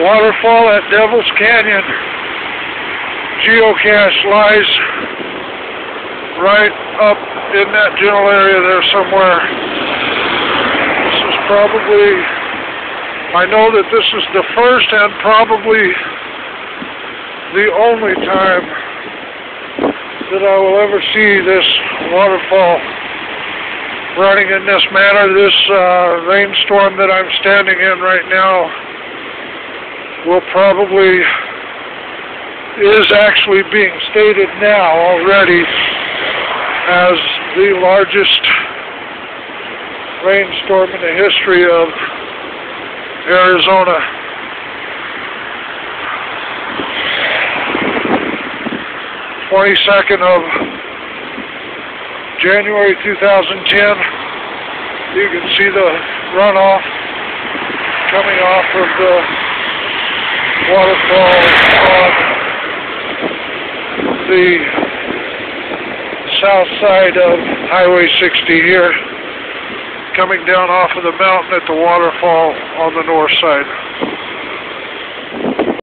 waterfall at Devil's Canyon. Geocache lies right up in that general area there somewhere. This is probably, I know that this is the first and probably the only time that I will ever see this waterfall running in this manner. This rainstorm that I'm standing in right now will probably, is actually being stated now already as the largest rainstorm in the history of Arizona. 22nd of January 2010. You can see the runoff coming off of the waterfall on the south side of Highway 60 here, coming down off of the mountain at the waterfall on the north side.